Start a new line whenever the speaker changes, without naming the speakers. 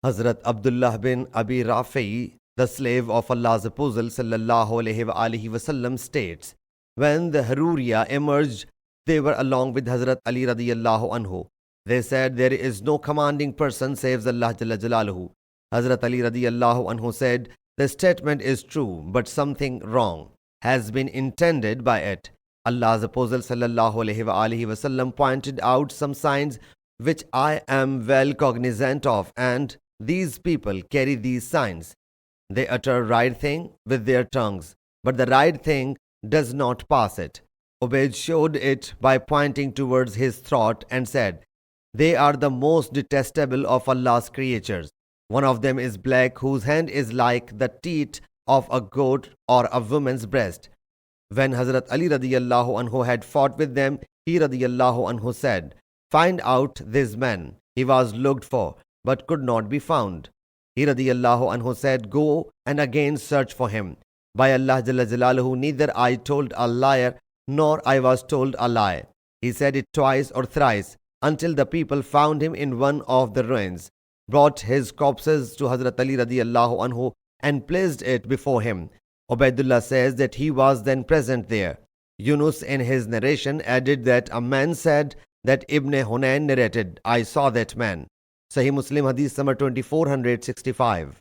Hazrat Abdullah bin Abi Rafi, the slave of Allah's Apostle ﷺ, states, when the Haruriya emerged, they were along with Hazrat Ali radiyallahu anhu. They said, there is no commanding person save Allah Jalla Jalaluhu. Hazrat Ali radiyallahu anhu said, the statement is true, but something wrong has been intended by it. Allah's Apostle ﷺ pointed out some signs which I am well cognizant of, and these people carry these signs. They utter right thing with their tongues, but the right thing does not pass it. Ubayd showed it by pointing towards his throat and said, they are the most detestable of Allah's creatures. One of them is black, whose hand is like the teat of a goat or a woman's breast. When Hazrat Ali radiyallahu anhu had fought with them, he radiyallahu anhu said, find out this man. He was looked for, but could not be found. He radiyallahu anhu said, go and again search for him. By Allah Jalla Jalaluhu, neither I told a liar, nor I was told a lie. He said it twice or thrice, until the people found him in one of the ruins, brought his corpses to Hazrat Ali radiyallahu anhu and placed it before him. Ubaidullah says that he was then present there. Yunus in his narration added that a man said that Ibn Hunayn narrated, I saw that man. Sahih Muslim Hadees number 2465.